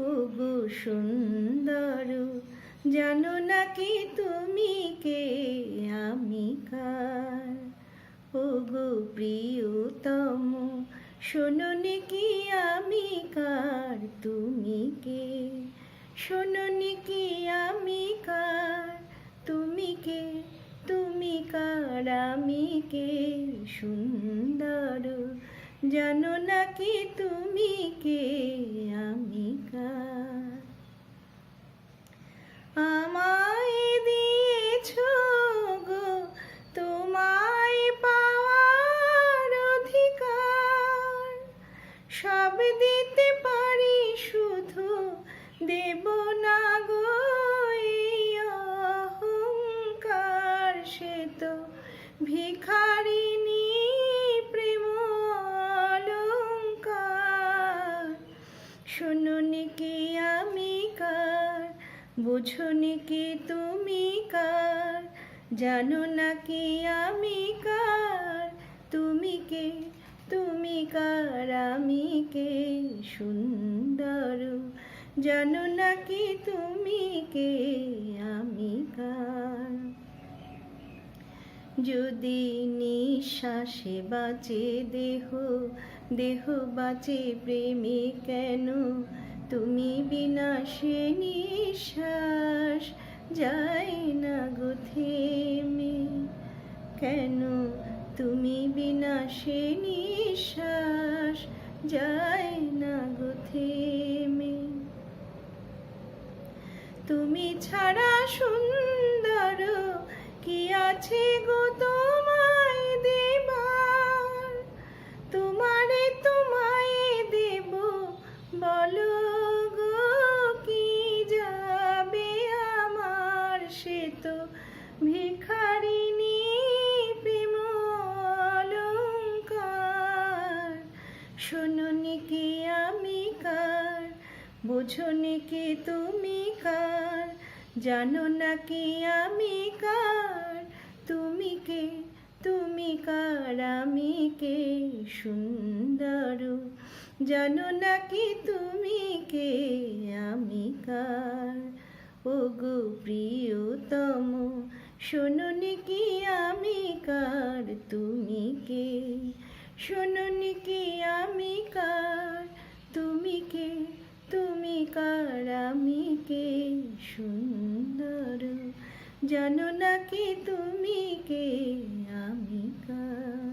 ওগো সুন্দর, জানো নাকি তুমি কে, আমি কার? ওগো প্রিয়তম, শোনো নাকি আমি কার, তুমি কে? শোনো নাকি আমি কার, তুমি কে? তুমি কার, আমি কে? সুন্দর, জানো নাকি তুমি কে, আমি কার? আমায় দিয়েছ গো তোমায় পাওয়ার অধিকার, সব দিতে পারি শুধু দেব না গো এই অহংকার। সে তো ভিখারিনী প্রেম অলংকার। শোনো নাকি আমি কার, বোঝো নাকি তুমি কার? জানো নাকি আমি কার, তুমি কে? তুমি কার, আমি কে? সুন্দর, জানো নাকি তুমি কে, আমি কার? যদি নিঃশ্বাসে বাঁচে দেহ, দেহ বাঁচে প্রেমে কেন? তুমি বিনা সে নিঃশ্বাস যায় না গো থেমে। কেন তুমি বিনা সে নিঃশ্বাস যায় না গো থেমে? তুমি ছাড়া সুন্দর কি আছে গো তোমায় দেবার? তোমারে তোমায় দেব, বলো গো কি যাবে আমার? সে তো ভিখারিনী প্রেম অলংকার। শোনো নাকি আমি কার, বোঝো নাকি তুমি কার? জানো নাকি আমি কার, তুমি কে? তুমি কার, আমি কে? সুন্দর, জানো নাকি তুমি কে, আমি কার? ওগো প্রিয়তম, শোনো নাকি আমি কার, তুমি কে? শোনো নাকি আমি কার, তুমি কে? তুমি কার, আমি কে? সুন্দর, জানো নাকি তুমি কে, আমি কার?